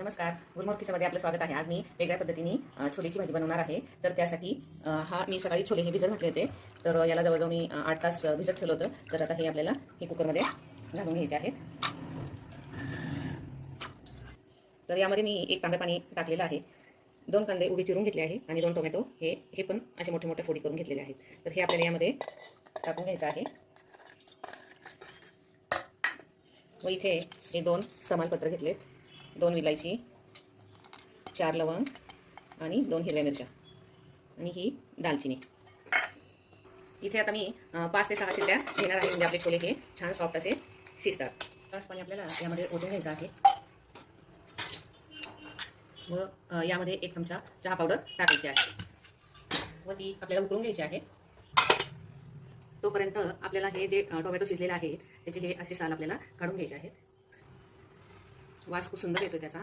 नमस्कार, गुलमोहर किचनमध्ये आपलं स्वागत आहे. आज मी वेगळ्या पद्धतीने छोलेची भाजी बनवणार आहे. तर त्यासाठी मी सकाळी छोले हे भिजत घातले होते. तर याला जवळजवळ मी 8 तास भिजत ठेवलं होतं. तर आता हे आपल्याला कुकरमध्ये घालून घ्यायचे आहेत. तर यामध्ये मी 1 तांबे पाणी टाकलेलं आहे. 2 कांदे उभे चिरून घेतले आहे आणि 2 टोमॅटो हे पण असे मोठे मोठे फोडी करून घेतलेले आहेत. तर हे आपल्याला यामध्ये टाकून घ्यायचं आहे. व इथे हे 2 तमालपत्र घेतलेत, 2 विलायची, 4 लवंग आणि 2 हिरव्या मिरच्या आणि ही दालचिनी. इथे आता मी 5 ते 6 शिट्ट्या घेणार आहे, म्हणजे आपले छोले हे छान सॉफ्ट असे शिजतात. ग्लास पाणी आपल्याला यामध्ये ओतून घ्यायचं आहे व यामध्ये 1 चमचा चहा पावडर टाकायची आहे व ती आपल्याला उकळून घ्यायची आहे. तोपर्यंत आपल्याला हे जे टोमॅटो शिजलेले आहे त्याचे हे असे साल आपल्याला काढून घ्यायचे आहेत. वास खूप सुंदर येतो त्याचा.